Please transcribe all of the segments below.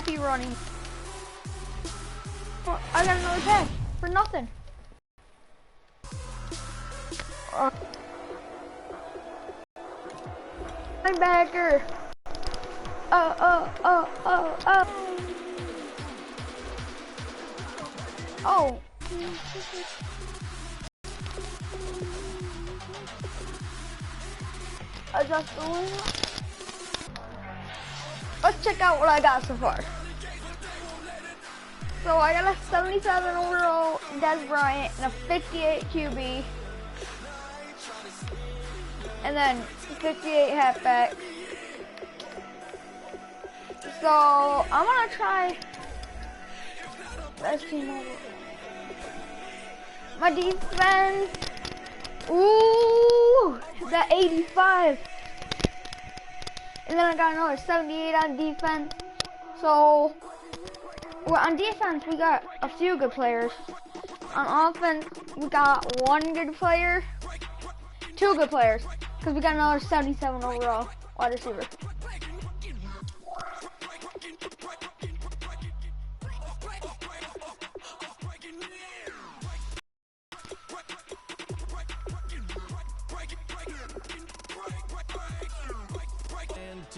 happy running. Oh, I got another pass for nothing. Linebacker. Oh. Adjust the wing. Let's check out what I got so far. So I got a 77 overall Des Bryant and a 58 QB. And then 58 halfback. So I'm gonna try best team over. My defense. Ooh, that 85. And then I got another 78 on defense. So well, on defense we got a few good players. On offense we got one good player, two good players, because we got another 77 overall wide receiver.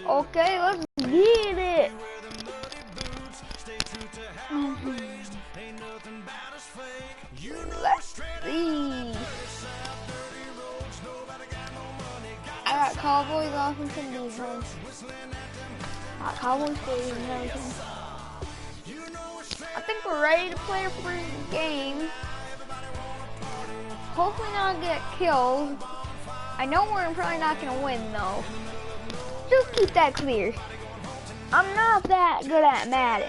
Okay, let's get it. Let's see. I got Cowboys offense and defense. Got Cowboys players and everything. I think we're ready to play a free game. Hopefully not get killed. I know we're probably not gonna win though. Just keep that clear. I'm not that good at Madden.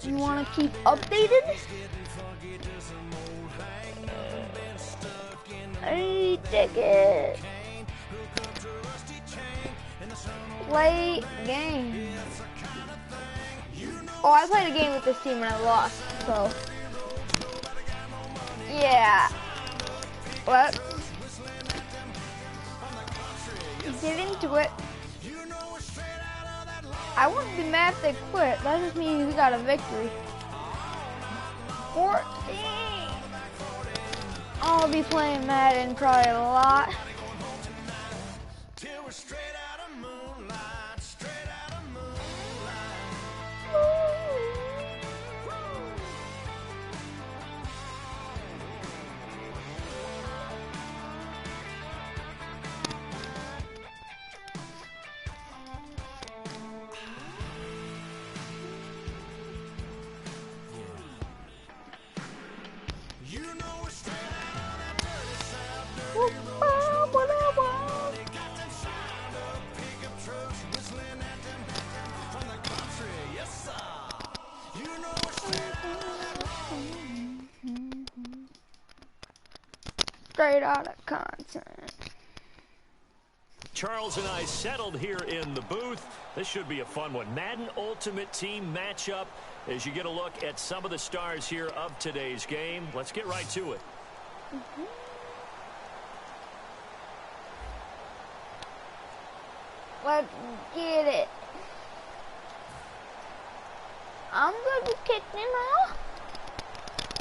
You want to keep updated? Hey, ticket. Play game. Oh, I played a game with this team and I lost, so yeah. Let's get into it. I wouldn't be mad if they quit. That just means we got a victory. 14. I'll be playing Madden probably a lot. Straight out of content. Charles and I settled here in the booth. This should be a fun one. Madden Ultimate Team matchup as you get a look at some of the stars here of today's game. Let's get right to it. Let's get it. I'm gonna be kicking off.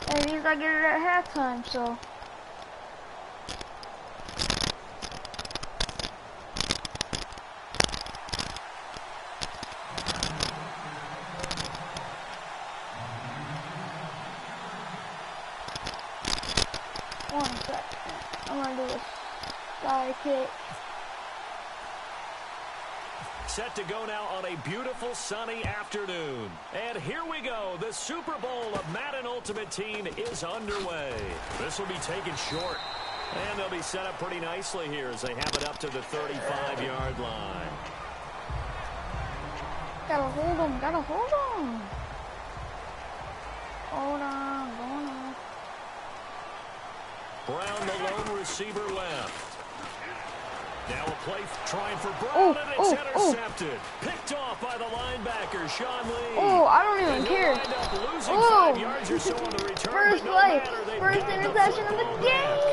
That means I get it at halftime, so. One second. I'm gonna do a sky kick. Set to go now on a beautiful sunny afternoon. And here we go. The Super Bowl of Madden Ultimate Team is underway. This will be taken short. And they'll be set up pretty nicely here as they have it up to the 35-yard line. Gotta hold him. Gotta hold him. Hold on. Going on. Brown, the lone receiver left. Now a play trying for Brown, and it's intercepted. Picked off by the linebacker, Sean Lee. Oh, I don't even care. Losing 5 yards or so on the return, first play, first interception of the game.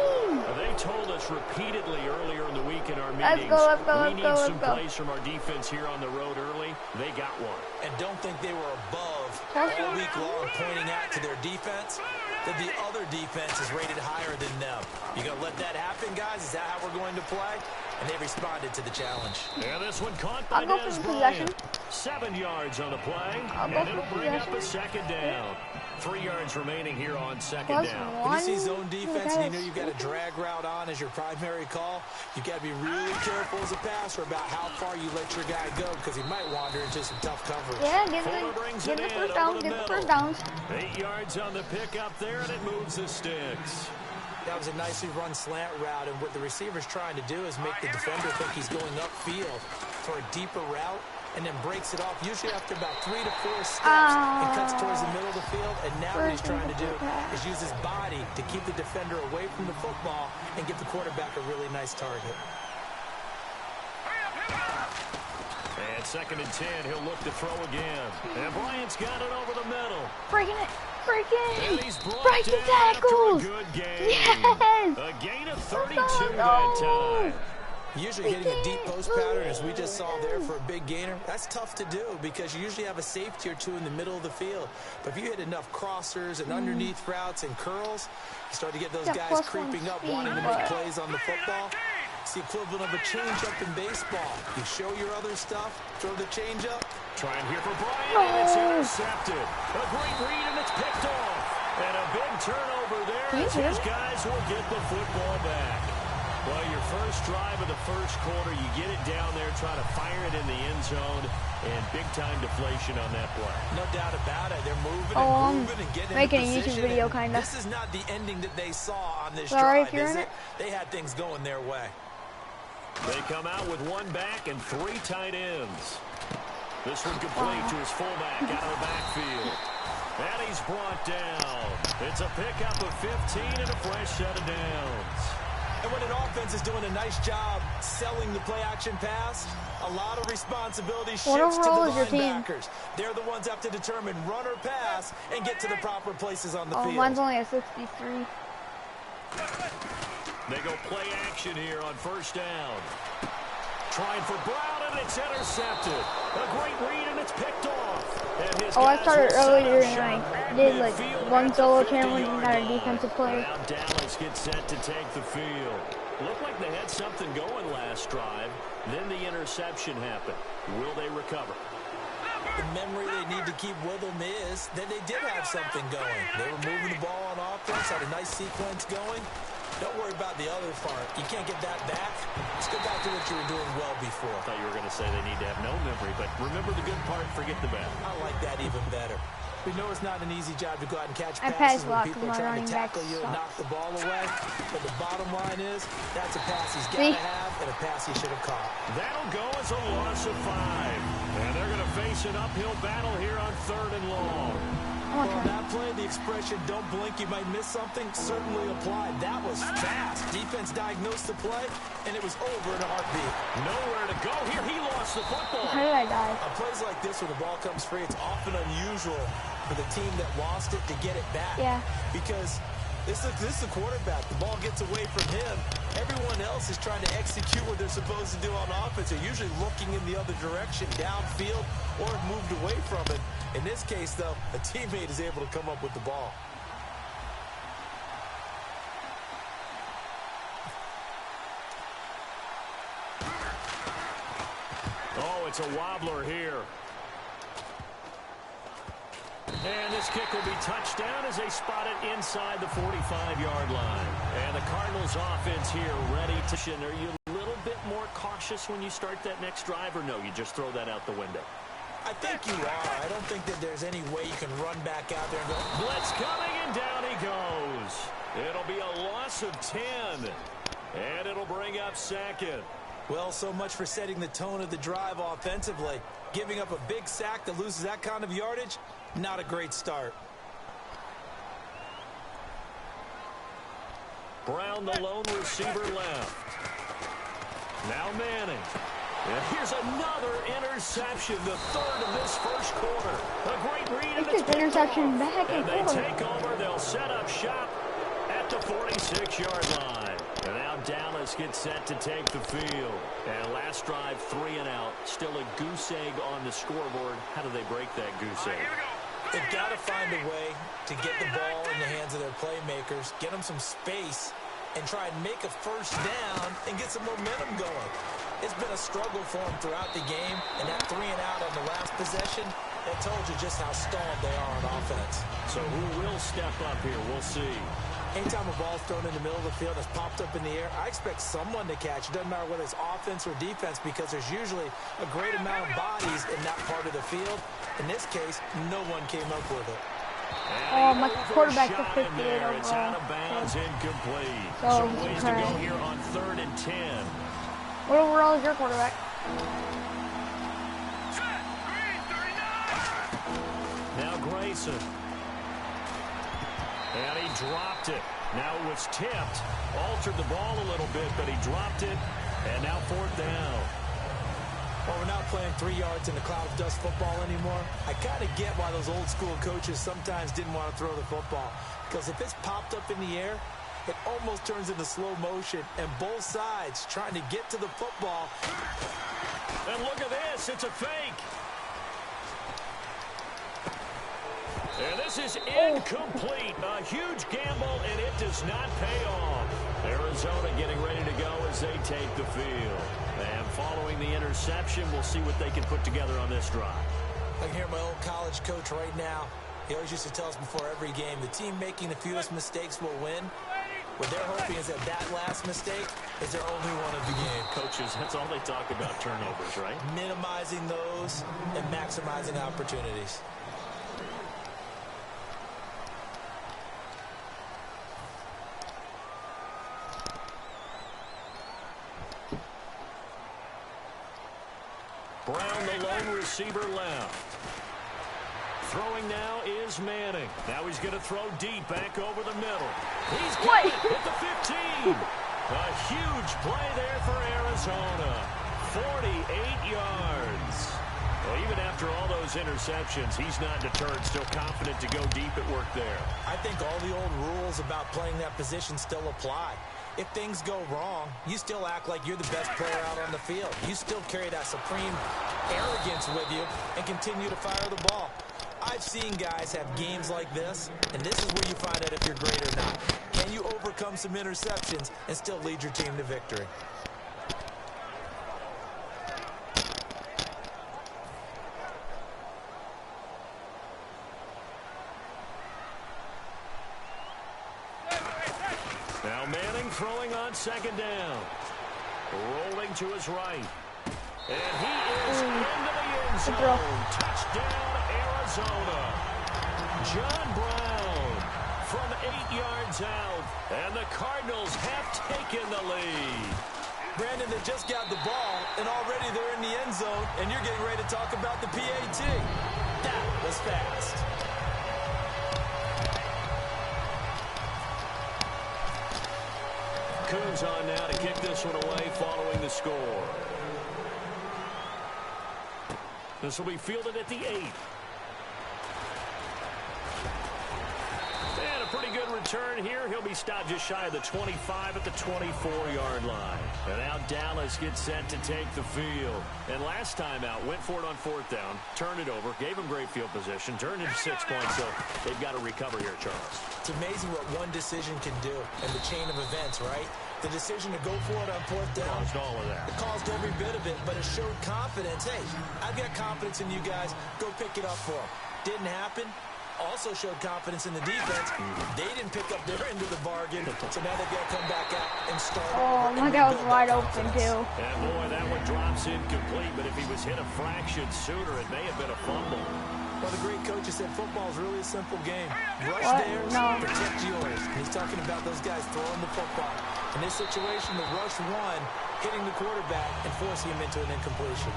this repeatedly earlier in the week in our Let's meetings. go, let's go, We let's need go, some let's go. plays from our defense here on the road early. They got one. And don't think they were above all week long pointing out to their defense that the other defense is rated higher than them. You going to let that happen, guys? Is that how we're going to play? And they responded to the challenge. And this one caught by Des Bryant. 7 yards on the play, and it'll bring up a second down. 3 yards remaining here on second down. When you see zone defense and you know you've got a drag route on as your primary call, you've got to be really careful as a passer about how far you let your guy go because he might wander into some tough coverage. Yeah, get the first down, get the first downs. 8 yards on the pickup there, and it moves the sticks. That was a nicely run slant route, and what the receiver's trying to do is make the defender think he's going upfield for a deeper route, and then breaks it off, usually after about 3 to 4 steps, and cuts towards the middle of the field. And now what he's trying to do is use his body to keep the defender away from the football and give the quarterback a really nice target. And 2nd and 10, he'll look to throw again. And Bryant's got it over the middle. Breaking it. And he's Breaking tackles. A good gain. Yes. A gain of 32 that time. Usually hitting a deep post pattern, as we just saw there for a big gainer, that's tough to do because you usually have a safety or two in the middle of the field. But if you hit enough crossers and underneath routes and curls, you start to get those guys creeping up, wanting to make plays on the football. It's the equivalent of a change-up in baseball. You show your other stuff, throw the change-up. Trying here for Bryant, and it's intercepted. A great read, and it's picked off. And a big turnover there as his guys will get the football back. Well, your first drive of the first quarter, you get it down there, try to fire it in the end zone, and big-time deflation on that play. No doubt about it. They're moving and grooving and getting making into a position. YouTube video, kind of. This is not the ending that they saw on this Sorry drive, is it? They had things going their way. They come out with 1 back and 3 tight ends. This one complete to his fullback out of the backfield. And he's brought down. It's a pickup of 15 and a fresh set of downs. And when an offense is doing a nice job selling the play-action pass, a lot of responsibility shifts to the linebackers. They're the ones that have to determine run or pass and get to the proper places on the field. Mine's only a 63. They go play action here on first down. Trying for Brown, and it's intercepted. A great read, and it's picked off. And his I started earlier and I did like 1 solo challenge and got a defensive player. Now Dallas gets set to take the field. Looked like they had something going last drive. Then the interception happened. Will they recover? The memory they need to keep with them is that they did have something going. They were moving the ball on offense, had a nice sequence going. Don't worry about the other part. You can't get that back. Let's go back to what you were doing well before. I thought you were going to say they need to have no memory, but remember the good part, forget the bad. I like that even better. We know it's not an easy job to go out and catch I passes pass when people are trying to tackle you and knock the ball away. But the bottom line is, that's a pass he's got to have and a pass he should have caught. That'll go as a loss of 5. And they're going to face an uphill battle here on 3rd and long. Well, on that play, the expression, don't blink, you might miss something, certainly applied. That was fast. Defense diagnosed the play, and it was over in a heartbeat. Nowhere to go here. He lost the football. How did I die? On plays like this where the ball comes free, it's often unusual for the team that lost it to get it back. Yeah. Because this is the quarterback. The ball gets away from him. Everyone else is trying to execute what they're supposed to do on offense. They're usually looking in the other direction, downfield, or moved away from it. In this case, though, a teammate is able to come up with the ball. Oh, it's a wobbler here. And this kick will be touched down as they spot it inside the 45-yard line. And the Cardinals offense here ready to... Are you a little bit more cautious when you start that next drive, or no, you just throw that out the window? I think you are. I don't think that there's any way you can run back out there and go... Blitz coming, and down he goes. It'll be a loss of 10. And it'll bring up 2nd. Well, so much for setting the tone of the drive offensively. Giving up a big sack that loses that kind of yardage, not a great start. Brown, the lone receiver, left. Now Manning. And here's another interception, the 3rd of this first quarter. A great read, and it's interception back and they take over. They'll set up shop at the 46-yard line. And now Dallas Dallas gets set to take the field. And last drive, 3 and out. Still a goose egg on the scoreboard. How do they break that goose egg? They've got to find a way to get the ball in the hands of their playmakers, get them some space, and try and make a first down and get some momentum going. It's been a struggle for them throughout the game, and that 3 and out on the last possession, that told you just how stalled they are on offense. So who will step up here? We'll see. Anytime a ball's thrown in the middle of the field that's popped up in the air, I expect someone to catch. It doesn't matter whether it's offense or defense because there's usually a great amount of bodies in that part of the field. In this case, no one came up with it. Oh, my quarterback's a 58 overall. It's out of bounds, incomplete. So ways to go here on 3rd and 10. What overall is your quarterback? Now Grayson. And he dropped it. Now it was tipped. Altered the ball a little bit, but he dropped it. And now 4th down. Well, we're not playing 3 yards in the cloud of dust football anymore. I kind of get why those old school coaches sometimes didn't want to throw the football. Because if it's popped up in the air, it almost turns into slow motion. And both sides trying to get to the football. And look at this. It's a fake. And this is incomplete. A huge gamble, and it does not pay off. Arizona getting ready to go as they take the field. And following the interception, we'll see what they can put together on this drive. I can hear my old college coach right now. He always used to tell us before every game, the team making the fewest mistakes will win. What they're hoping is that last mistake is their only one of the game. Coaches, that's all they talk about, turnovers, right? Minimizing those and maximizing opportunities. Brown, the lone receiver, left. Throwing now is Manning. Now he's going to throw deep back over the middle. He's got it at the 15. A huge play there for Arizona. 48 yards. Well, even after all those interceptions, he's not deterred, still confident to go deep at work there. I think all the old rules about playing that position still apply. If things go wrong, you still act like you're the best player out on the field. You still carry that supreme arrogance with you and continue to fire the ball. I've seen guys have games like this, and this is where you find out if you're great or not. Can you overcome some interceptions and still lead your team to victory? Now Manning throwing on 2nd down. Rolling to his right. And he is into the end zone. Touchdown, Arizona. John Brown from 8 yards out. And the Cardinals have taken the lead. Brandon, they just got the ball, and already they're in the end zone, and you're getting ready to talk about the PAT. That was fast. Coons on now to kick this one away following the score. This will be fielded at the 8. And a pretty good return here. He'll be stopped just shy of the 25 at the 24-yard line. And now Dallas gets set to take the field. And last time out, went for it on 4th down, turned it over, gave him great field position, turned into 6 points, so they've got to recover here, Charles. It's amazing what one decision can do in the chain of events, right? The decision to go for it on 4th down. Caused all of that. It caused every bit of it, but it showed confidence. Hey, I've got confidence in you guys. Go pick it up for them. Didn't happen. Also showed confidence in the defense. They didn't pick up their end of the bargain, so now they've got to come back out and start. Oh, my God was wide open, too. And boy, that one drops incomplete, but if he was hit a fraction sooner, it may have been a fumble. Well, the great coach has said football is really a simple game. Rush theirs, protect yours. And he's talking about those guys throwing the football. In this situation, the rush one, hitting the quarterback and forcing him into an incompletion.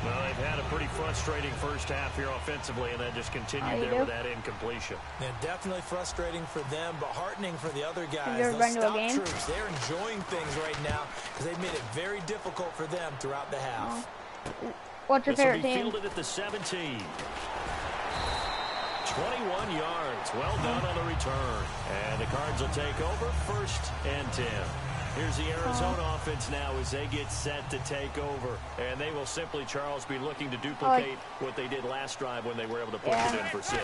Well, they've had a pretty frustrating first half here offensively, and that just continued there with that incompletion. Yeah, definitely frustrating for them, but heartening for the other guys. Have you ever been to a game? Troops, they're enjoying things right now because they've made it very difficult for them throughout the half. What's your favorite team? Fielded at the 17. 21 yards. Well done on the return. And the Cards will take over 1st and 10. Here's the Arizona offense now as they get set to take over. And they will simply, Charles, be looking to duplicate what they did last drive when they were able to push it in for 6.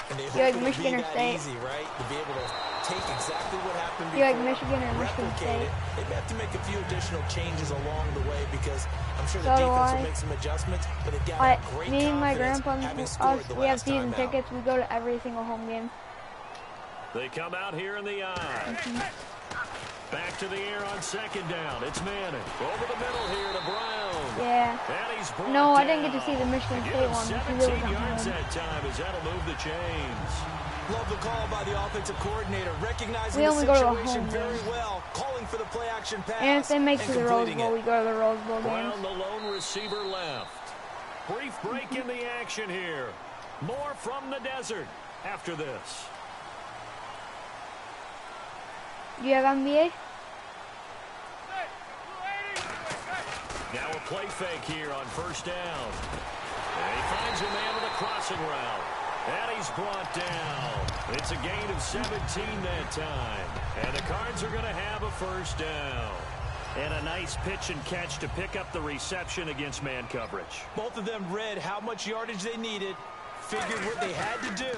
And they you like hope Michigan it'll or be State? that easy, right? To be able to take exactly what happened You before, like Michigan or Michigan replicate State? it. They may have to make a few additional changes along the way because I'm sure the So do defense I. will make some adjustments, but they've got great Me and my confidence grandpa, having scored the we have last time season out. tickets. We go to every single home game. They come out here in the eye. Back to the air on 2nd down. It's Manning. Over the middle here to Brown. Yeah. And he's brought No, I down. didn't get to see the Michigan Give State him one because it 17 was yards at home. that time as that'll move the chains. Love the call by the offensive coordinator, recognizing We the only go to a situation home very game. well, calling for the play-action pass. And if they make to the Rose completing Bowl, it. we go to the Rose Bowl games. Brown, the lone receiver, left. Brief break in the action here. More from the desert after this. Do you have NBA? Now a play fake here on 1st down. And he finds a man with a crossing route. And he's brought down. It's a gain of 17 that time. And the Cards are going to have a 1st down. And a nice pitch and catch to pick up the reception against man coverage. Both of them read how much yardage they needed, figured what they had to do,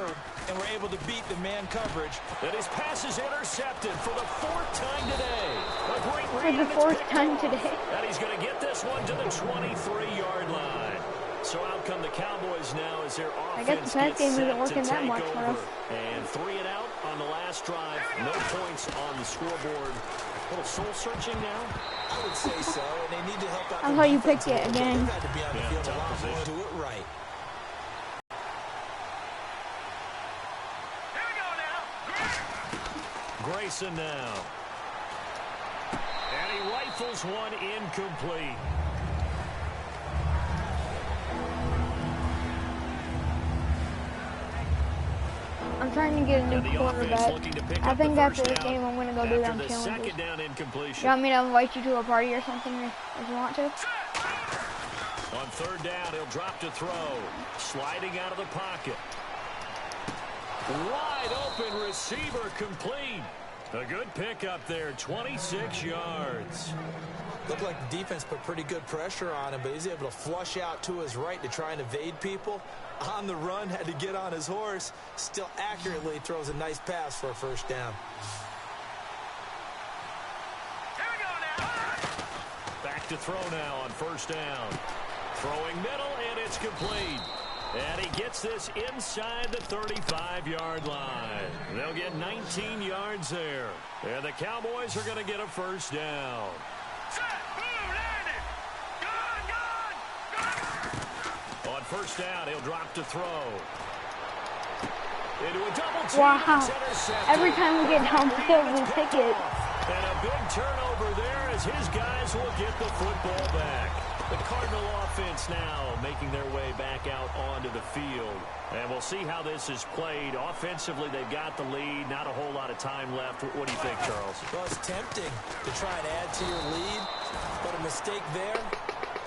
and were able to beat the man coverage. And his pass is intercepted for the 4th time today. A great For read, the and it's 4th picked time off. today. And he's going to get this one to the 23-yard line. So out come the Cowboys now as their I offense guess the pass gets game isn't set working to that take much for over. us. And 3 and out on the last drive. No points on the scoreboard. A little soul-searching now. I would say so, and they need to help out. That's the how you defense picked a it little bit. again. They've had to be on the field a tough lot more position. to do it right. Grayson now. And he rifles one incomplete. I'm trying to get a And new the quarterback. offense looking to pick I up think the after first this down game, I'm going to go do after them the challenges. 2nd down incompletion. You want me to invite you to a party or something if you want to? On 3rd down, he'll drop to throw. Sliding out of the pocket. Wide open receiver complete. A good pickup there, 26 yards. Looked like the defense put pretty good pressure on him, but he's able to flush out to his right to try and evade people. On the run, had to get on his horse. Still accurately throws a nice pass for a 1st down. Back to throw now on 1st down. Throwing middle, and it's complete. And he gets this inside the 35-yard line. They'll get 19 yards there. And the Cowboys are going to get a 1st down. On 1st down, he'll drop to throw. Into a double team. Wow. It's intercepted. Every time we get downfield, we It's pick picked it. off. And a big turnover there as his guys will get the football back. The Cardinal offense now making their way back out onto the field. And we'll see how this is played. Offensively, they've got the lead. Not a whole lot of time left. What do you think, Charles? Well, it's tempting to try and add to your lead, but a mistake there,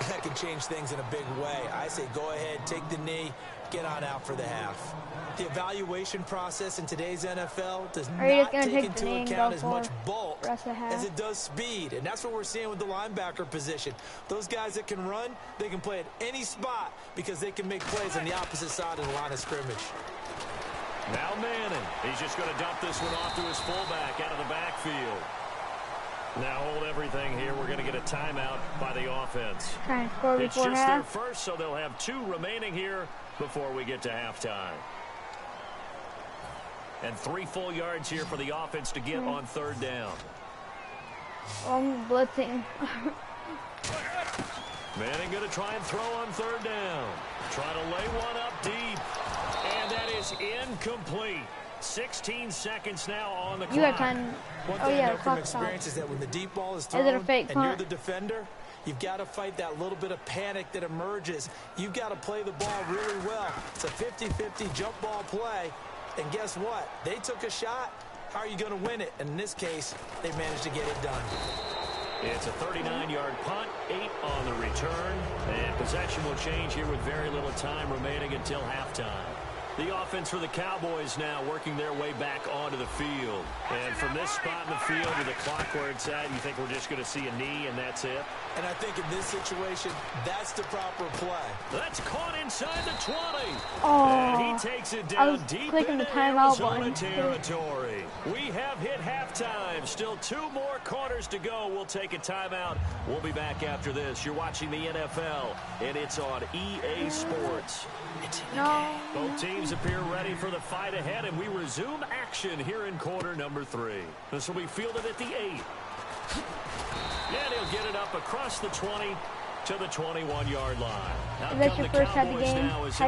that can change things in a big way. I say go ahead, take the knee, get on out for the half. The evaluation process in today's NFL does Are you not just gonna take take the knee into and account go as for much bulk rest of the half? as it does speed, and that's what we're seeing with the linebacker position. Those guys that can run, they can play at any spot because they can make plays on the opposite side of the line of scrimmage. Now Manning. He's just going to dump this one off to his fullback out of the backfield. Now hold everything here. We're going to get a timeout by the offense. Trying to score It's before just their half. first, so they'll have 2 remaining here before we get to halftime. And 3 full yards here for the offense to get on 3rd down. I'm blitzing. Manning going to try and throw on 3rd down. Try to lay one up deep. And that is incomplete. 16 seconds now on the clock. You have time. One Oh thing I yeah, know the from clock stopped. experience is that when the deep ball is it thrown a fake and you're punt? the defender, you've got to fight that little bit of panic that emerges. You've got to play the ball really well. It's a 50-50 jump ball play. And guess what? They took a shot. How are you going to win it? And in this case, they managed to get it done. It's a 39-yard punt, 8 on the return. And possession will change here with very little time remaining until halftime. The offense for the Cowboys now working their way back onto the field. And from this spot in the field to the clock where it's at, you think we're just going to see a knee and that's it? And I think in this situation, that's the proper play. That's caught inside the 20. Oh, And he takes it down deep into the timeout Arizona button. territory. We have hit halftime. Still 2 more quarters to go. We'll take a timeout. We'll be back after this. You're watching the NFL, and it's on EA Sports. No. Both teams appear ready for the fight ahead, and we resume action here in quarter number 3. This will be fielded at the 8. And he'll get it up across the 20 to the 21-yard line. Is that your first head-to-head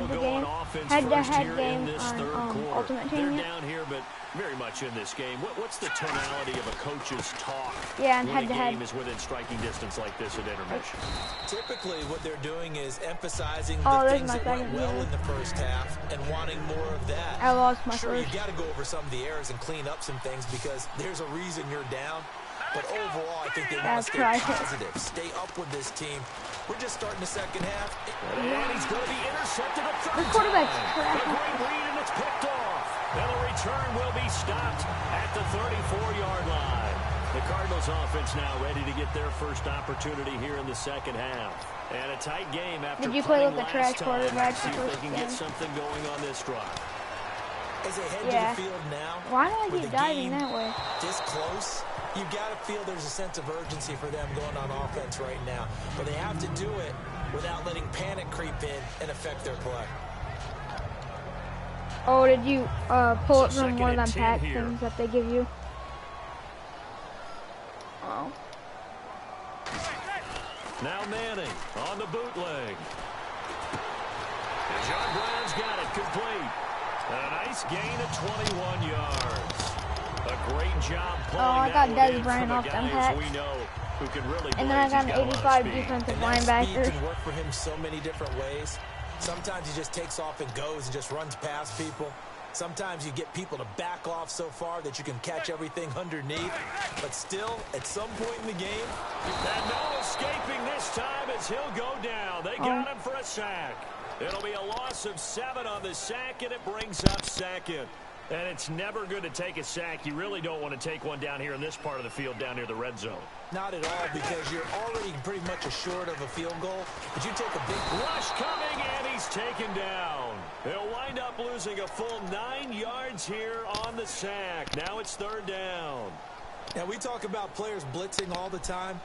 game on Ultimate Team? They're down here, but very much in this game. What's the tonality of a coach's talk? Yeah, and when head-to-head. a game is within striking distance like this at intermission? Typically, what they're doing is emphasizing Oh, the there's things my that went second well game. in the first half and wanting more of that. I lost my Sure, first. you got to go over some of the errors and clean up some things because there's a reason you're down. But overall, I think they want to stay positive, stay up with this team. We're just starting the second half. And he's going to be intercepted a third The quarterback's time. trash. A great read, and it's picked off. And the return will be stopped at the 34-yard line. The Cardinals offense now ready to get their first opportunity here in the second half. And a tight game after Did you play playing with the last trash time. quarterback See the if first they can get game? something going on this drive. As they head Yeah. to the field now, Why do I with keep the diving game that way? this close, you got to feel there's a sense of urgency for them going on offense right now. But they have to do it without letting panic creep in and affect their play. Oh, did you pull it So from one of them second pack and 10 here. things that they give you? Oh. Now Manning on the bootleg. And John Brown's got it complete. A nice gain of 21 yards. A great job pulling I got that one Des in Bryant for the off them guys packs. we know who can really And then I blaze. got He's an a lot of 85 speed. defensive And that speed linebacker. can work for him so many different ways. Sometimes he just takes off and goes and just runs past people. Sometimes you get people to back off so far that you can catch everything underneath. But still, at some point in the game, And no escaping this time as he'll go down. They got him for a sack. It'll be a loss of 7 on the sack, and it brings up second. And it's never good to take a sack. You really don't want to take one down here in this part of the field, down near the red zone. not at all, because you're already pretty much assured of a field goal. But you take a big Rush coming, and he's taken down. They'll wind up losing a full 9 yards here on the sack. Now it's 3rd down. Now, we talk about players blitzing all the time.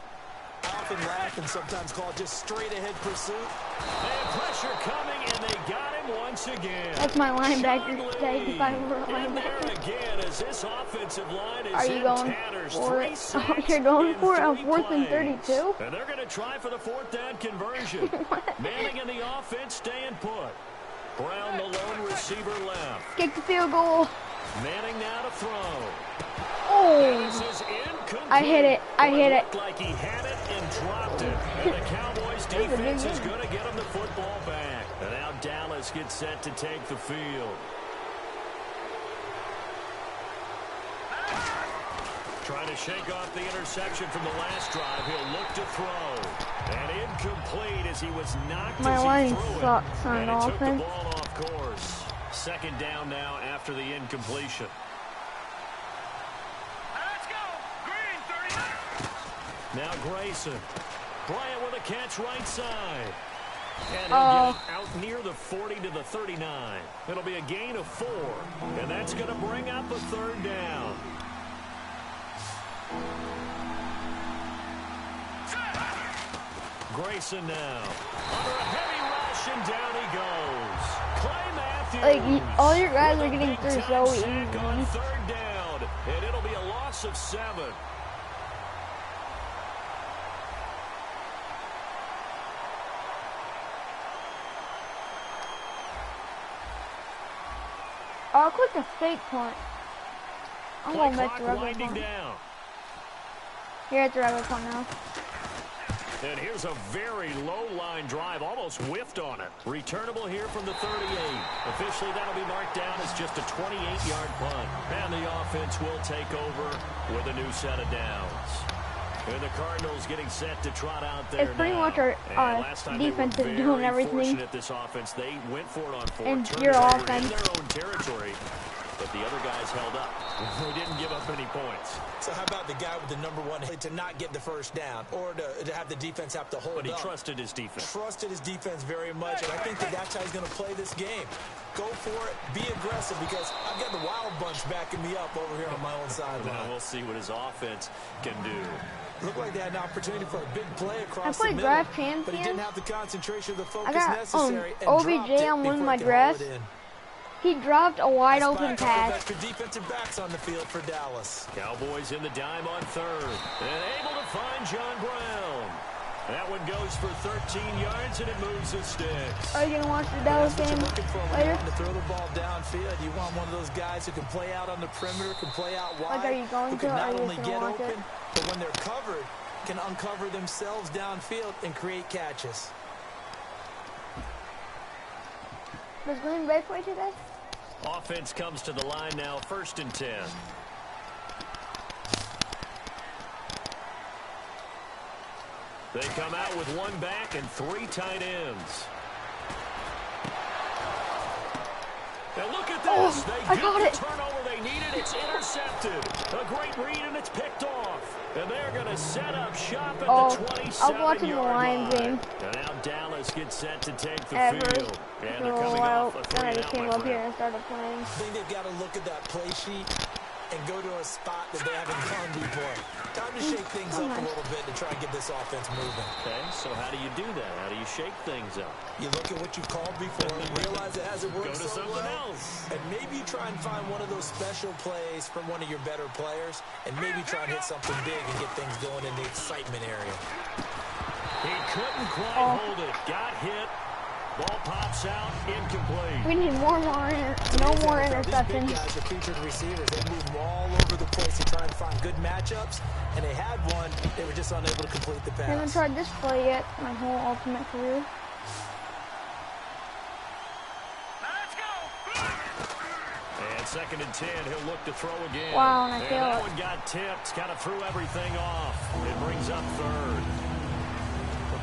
I often laugh and sometimes call it just straight-ahead pursuit. And pressure coming, and they got him once again. That's my linebacker Sean today, Lee. if I were a And there linebacker. again, as this offensive line is Are you in going tatters. for 3 it? sacks Oh, you're going in for it on 3 4th and plays. 32? And they're going to try for the 4th down conversion. Manning in the offense staying put. Brown, the lone receiver, left. Kick the field goal. Manning now to throw. This Oh, is incomplete. I hit it. I Well, hit it. looked like he had it and dropped it. And the Cowboys That was a big defense is game. going to get him the football back. And now Dallas gets set to take the field. Trying to shake off the interception from the last drive. He'll look to throw. And incomplete as he was knocked My as he line threw sucks it. on And he took the offense. ball off course. 2nd down now after the incompletion. Now Grayson. Bryant with a catch right side. And he'll get out near the 40 to the 39. It'll be a gain of 4. And that's going to bring up a 3rd down. Grayson now. Under a heavy rush, and down he goes. Clay Matthews. Like, all your guys with are a getting through big-time so sack on easy. 3rd down. And it'll be a loss of 7. I'll click the fake point. I'm Play going back clock to regular winding point. down. Here at the regular point now. And here's a very low line drive, almost whiffed on it. Returnable here from the 38. Officially, that'll be marked down as just a 28-yard punt. And the offense will take over with a new set of downs. And the Cardinals getting set to trot out there. It's pretty much our defense is doing everything. This offense, they went for it on 4, and turned your it over offense in their own territory, but the other guys held up. They didn't give up any points. So how about the guy with the #1 hit to not get the first down, or to have the defense have to hold up? But he trusted his defense. Trusted his defense very much, and I think that's how he's going to play this game. Go for it, be aggressive, because I've got the Wild Bunch backing me up over here on my own sideline. Now we'll see what his offense can do. Looked like they had an opportunity for a big play across the middle, but he didn't have the concentration, the focus necessary, and OBJ on one of my drafts. He dropped a wide open pass. Extra defensive backs on the field for Dallas. Cowboys in the dime on 3rd, and able to find John Brown. That one goes for 13 yards, and it moves the sticks. Are you going to watch the Dallas game later? To throw the ball downfield, you want one of those guys who can play out on the perimeter, can play out wide, are you going who can to, not only get open, but when they're covered, can uncover themselves downfield and create catches. Does Green Bay play today? Offense comes to the line now, 1st and 10. They come out with 1 back and 3 tight ends. Now look at this. They get the turnover they needed. It's intercepted. A great read, and it's picked off. And they're going to set up shop at the 27-yard line. I'm watching the Lions game. And now Dallas gets set to take the field. And they're coming off a 3 and out, came up here and started playing. I think they've got to look at that play sheet and go to a spot that they haven't gone before. Time to shake things up a little bit to try and get this offense moving. Okay, so how do you do that? How do you shake things up? You look at what you called before and realize it hasn't worked so well. Else. And maybe you try and find one of those special plays from one of your better players, and maybe try and hit something big and get things going in the excitement area. He couldn't quite hold it. Got hit. Ball pops out, incomplete. We need no more interceptions. These big guys are featured receivers. They move all over the place to try and find good matchups, and they had one. They were just unable to complete the pass. I haven't tried this play yet my whole Ultimate career. Let's go. And 2nd and 10, he'll look to throw again. Wow, and I failed. That it. one got tipped, kind of threw everything off. It brings up 3rd.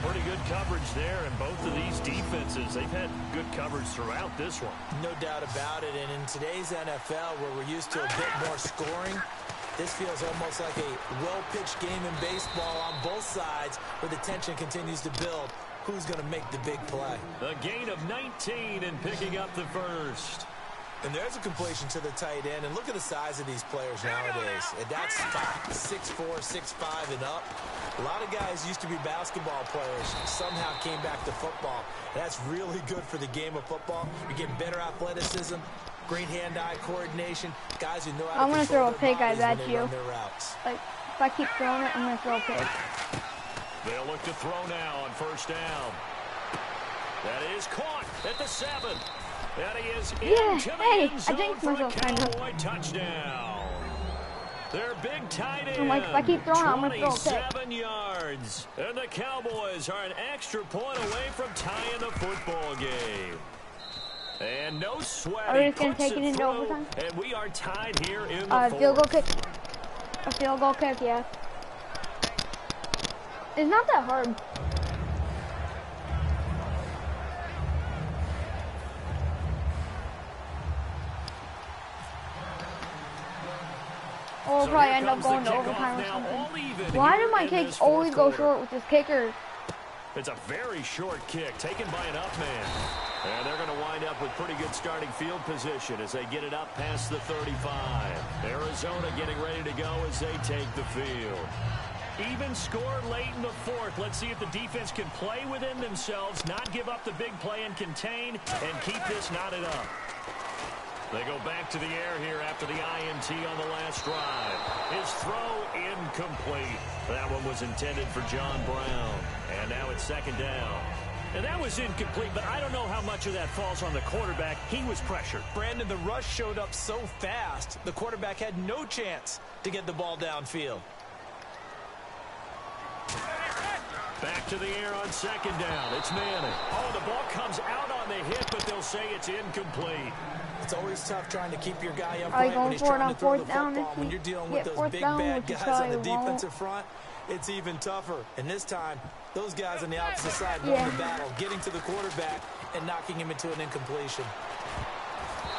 Pretty good coverage there, and both of these defenses, they've had good coverage throughout this one. No doubt about it, and in today's NFL, where we're used to a bit more scoring, this feels almost like a well-pitched game in baseball on both sides, where the tension continues to build. Who's going to make the big play? A gain of 19 and picking up the 1st. And there's a completion to the tight end. And look at the size of these players nowadays. And that's 6'4", 6'5", and up. A lot of guys used to be basketball players, somehow came back to football. And that's really good for the game of football. You get better athleticism, great hand-eye coordination, guys who know how I'm to going to throw a control pick, I their bet bodies you. when they run their routes. Like, if I keep throwing it, I'm going to throw a pick. They'll look to throw now on 1st down. That is caught at the 7. That he is into the end zone for a Cowboy touchdown. Their big tight end, I'm like, if I keep throwing, I'm going to throw a pick. 27 yards. And the Cowboys are an extra point away from tying the football game. And no sweat. Are we just going to take it into overtime? And we are tied here in the field goal kick. A field goal kick, yeah. It's not that hard. Or we'll probably end up going to overtime or something. Why do my kicks always go short with this kicker? It's a very short kick taken by an up man. And they're going to wind up with pretty good starting field position as they get it up past the 35. Arizona getting ready to go as they take the field. Even score late in the 4th. Let's see if the defense can play within themselves, not give up the big play and contain, and keep this knotted up. They go back to the air here after the INT on the last drive. His throw incomplete. That one was intended for John Brown. And now it's 2nd down. And that was incomplete, but I don't know how much of that falls on the quarterback. He was pressured. Brandon, the rush showed up so fast, the quarterback had no chance to get the ball downfield. Back to the air on 2nd down. It's Manning. Oh, the ball comes out on the hit, but they'll say it's incomplete. It's always tough trying to keep your guy upright Are you going when he's for it trying on to throw the 4th down football. When you're dealing with those big down, bad guys on the defensive front, it's even tougher. And this time, those guys on the opposite side won the battle, getting to the quarterback and knocking him into an incompletion.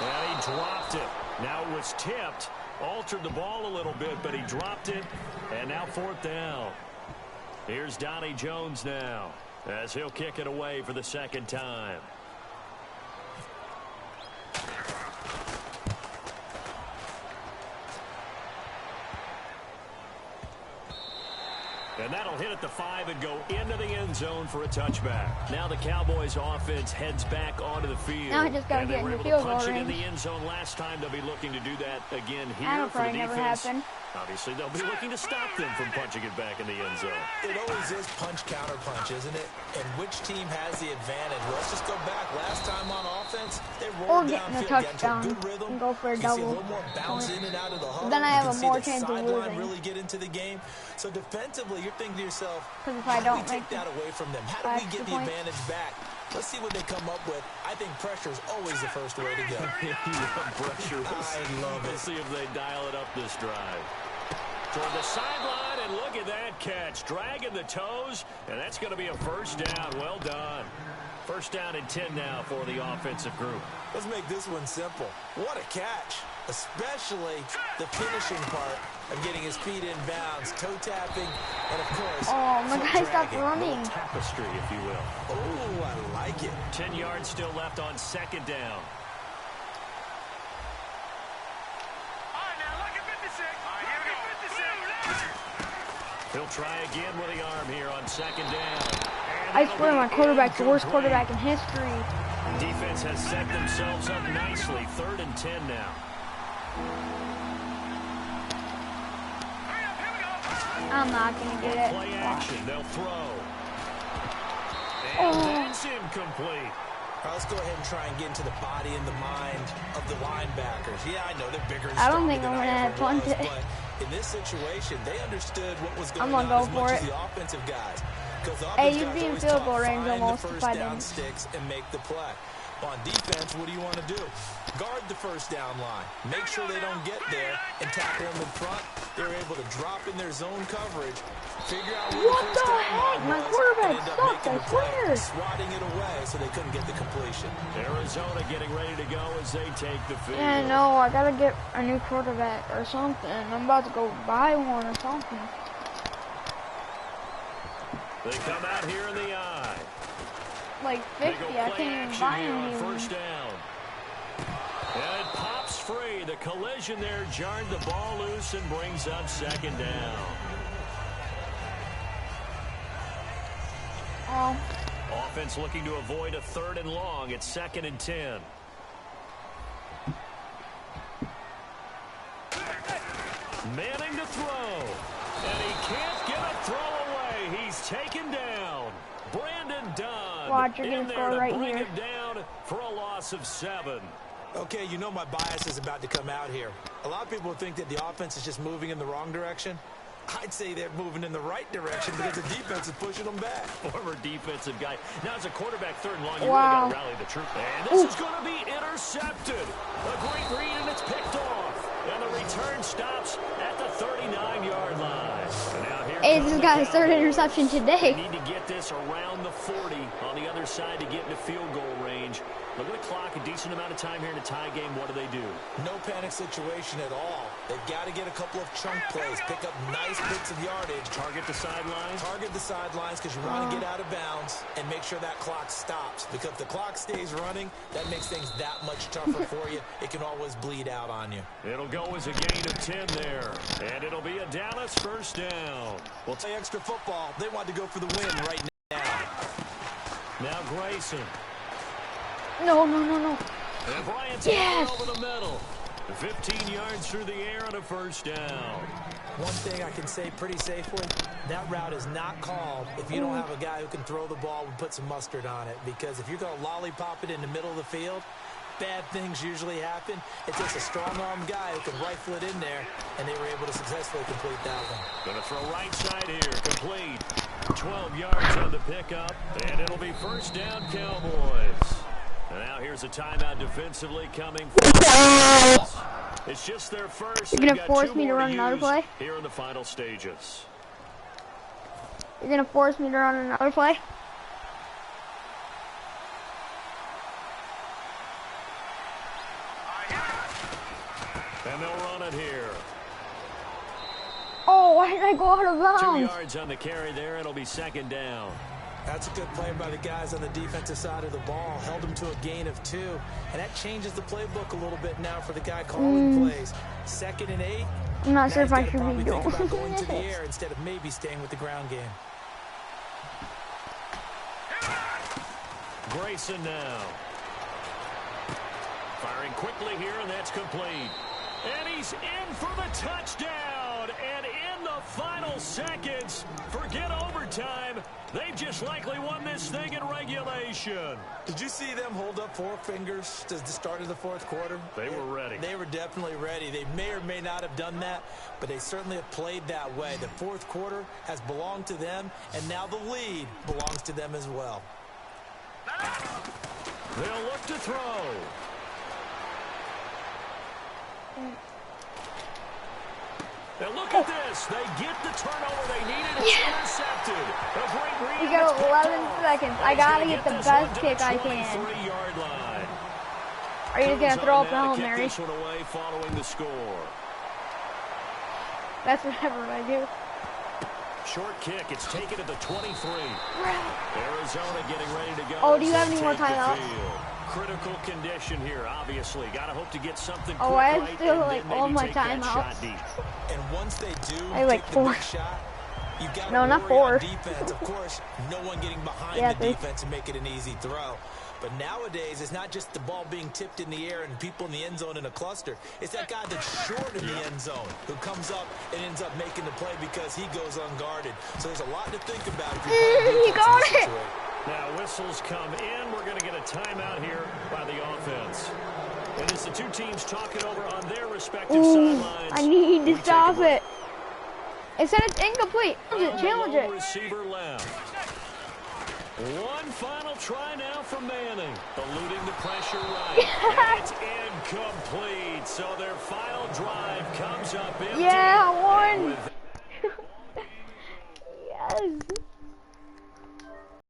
And he dropped it. Now it was tipped, altered the ball a little bit, but he dropped it. And now 4th down. Here's Donnie Jones now, as he'll kick it away for the 2nd time. And that'll hit at the 5 and go into the end zone for a touchback. Now the Cowboys offense heads back onto the field. Now I just got to get in the field goal range. Punch it in the end zone last time. They'll be looking to do that again here. That'll for the probably never defense. happen. Obviously, they'll be looking to stop them from punching it back in the end zone. It always is punch-counter-punch, isn't it? And which team has the advantage? Well, let's just go back. Last time on offense, they rolled downfield, got into a good rhythm. And go for a you double. See a little more bounce in and out of the huddle. Then I have a you more can see chance the of sideline losing. really get into the game. So defensively, you're thinking to yourself, Because if how I do don't we take make that away from them? How do we get the advantage back? Let's see what they come up with. I think pressure is always the first way to go. Pressure. I love it. We'll see if they dial it up this drive. Toward the sideline, and look at that catch. Dragging the toes, and that's going to be a 1st down. Well done. 1st down and 10 now for the offensive group. Let's make this one simple. What a catch, especially the finishing part of getting his feet in bounds, toe tapping, and of course, oh, my guy stopped running. Tapestry, if you will. Oh, I like it. 10 yards still left on 2nd down. He'll try again with the arm here on 2nd down. I swear my quarterback's the worst quarterback in history. Defense has set themselves up nicely. 3rd and 10 now. I'm not going to get it. Play action. They'll throw. And that's incomplete. All right, let's go ahead and try and get into the body and the mind of the linebackers. Yeah, I know they're bigger and I don't stronger think than I'm going to have Iron punt was, it. but in this situation, they understood what was going I'm on gonna as go much for as it. the offensive guys. Because the Hey, offensive you'd guys be in always field taught, goal range find almost the if first I down didn't. sticks and make the play. On defense, what do you want to do? Guard the 1st down line. Make sure they don't get there and tackle them in front. They're able to drop in their zone coverage, figure out where What the the 1st down heck? line My was, quarterback and end up sucks, making I the play, swear. swatting it away so they couldn't get the completion. Arizona getting ready to go as they take the field. Yeah, no, I got to get a new quarterback or something. I'm about to go buy one or something. They come out here in the eye. Like 50, I can't even buy any. 1st down. And it pops free. The collision there jarred the ball loose and brings up 2nd down. Oh. Offense looking to avoid a 3rd and long. It's 2nd and 10. Manning to throw. And he can't get a throw away. He's taken down. Brandon Dunn. Watch, you're going to score right bring here. him down for a loss of 7. Okay, you know my bias is about to come out here. A lot of people think that the offense is just moving in the wrong direction. I'd say they're moving in the right direction because the defense is pushing them back. Former defensive guy. Now as a quarterback 3rd and long, you Wow. really got to rally the troop. And this is going to be intercepted. A great read, and it's picked off. And the return stops at the 39-yard line. And now here Hey, this got his 3rd interception today. They need to get this around the 40 on the other side to get into field goal range. Look at the clock, a decent amount of time here in a tie game. What do? No panic situation at all. They've got to get a couple of chunk plays, pick up nice bits of yardage. Target the sidelines? Target the sidelines because you want to get out of bounds and make sure that clock stops. Because if the clock stays running, that makes things that much tougher for you. It can always bleed out on you. It'll go as a gain of 10 there. And it'll be a Dallas 1st down. Well, play extra football. They want to go for the win right now. Now Grayson. No. And Bryant's Yes! over the middle. 15 yards through the air on a 1st down. One thing I can say pretty safely, that route is not called if you don't have a guy who can throw the ball and put some mustard on it. Because if you're going to lollipop it in the middle of the field, bad things usually happen. It takes a strong-arm guy who can rifle it in there, and they were able to successfully complete that one. Going to throw right side here, complete. 12 yards on the pickup, and it'll be 1st down Cowboys. And now here's a timeout defensively coming from It's just their first. You're going to force me to run another play? Here in the final stages. You're gonna force me to run another play? And they'll run it here. Oh, why did I go out of 2 bounds? yards on the carry there. It'll be second down. That's a good play by the guys on the defensive side of the ball. Held them to a gain of 2. And that changes the playbook a little bit now for the guy calling plays. 2nd and 8. I'm not sure if I Now he's should gotta be probably think about doing going to the this. air instead of maybe staying with the ground game. Grayson now. Firing quickly here, and that's complete. And he's in for the touchdown. And in the final seconds, forget overtime. They've just likely won this thing in regulation. Did you see them hold up 4 fingers to the start of the 4th quarter? They were ready. They were definitely ready. They may or may not have done that, but they certainly have played that way. The 4th quarter has belonged to them, and now the lead belongs to them as well. They'll look to throw. And look at this. They get the turnover they needed. It's intercepted. A great read. We got 11 seconds. I gotta get the best kick I can. 23-yard line. Are you just gonna throw up the Hail Mary? This one away following the score. That's whatever I do. Short kick. It's taken at the 23. Arizona getting ready to go. Oh, do you have any more Take the timeouts? field. Critical condition here, obviously. Gotta hope to get something Oh, quick I have right, still, and like, then all maybe my take that shot timeouts. deep. And once they do I have, like, take 4. the big shot, you've got to No, not worry 4. on defense. Of course, no one getting behind Yeah, the 3. defense and make it an easy throw. But nowadays, it's not just the ball being tipped in the air and people in the end zone in a cluster. It's that guy that's short in the end zone who comes up and ends up making the play because he goes unguarded. So there's a lot to think about if you're He got it. Now whistles come in. We're going to get a timeout here by the offense. And as the two teams talking over on their respective sidelines, I need to we take stop a break. it. It said it's incomplete. Challenge Lone it. receiver left. One final try now from Manning. Eluding the pressure right. And it's incomplete. So their final drive comes up empty. Yeah, I won. With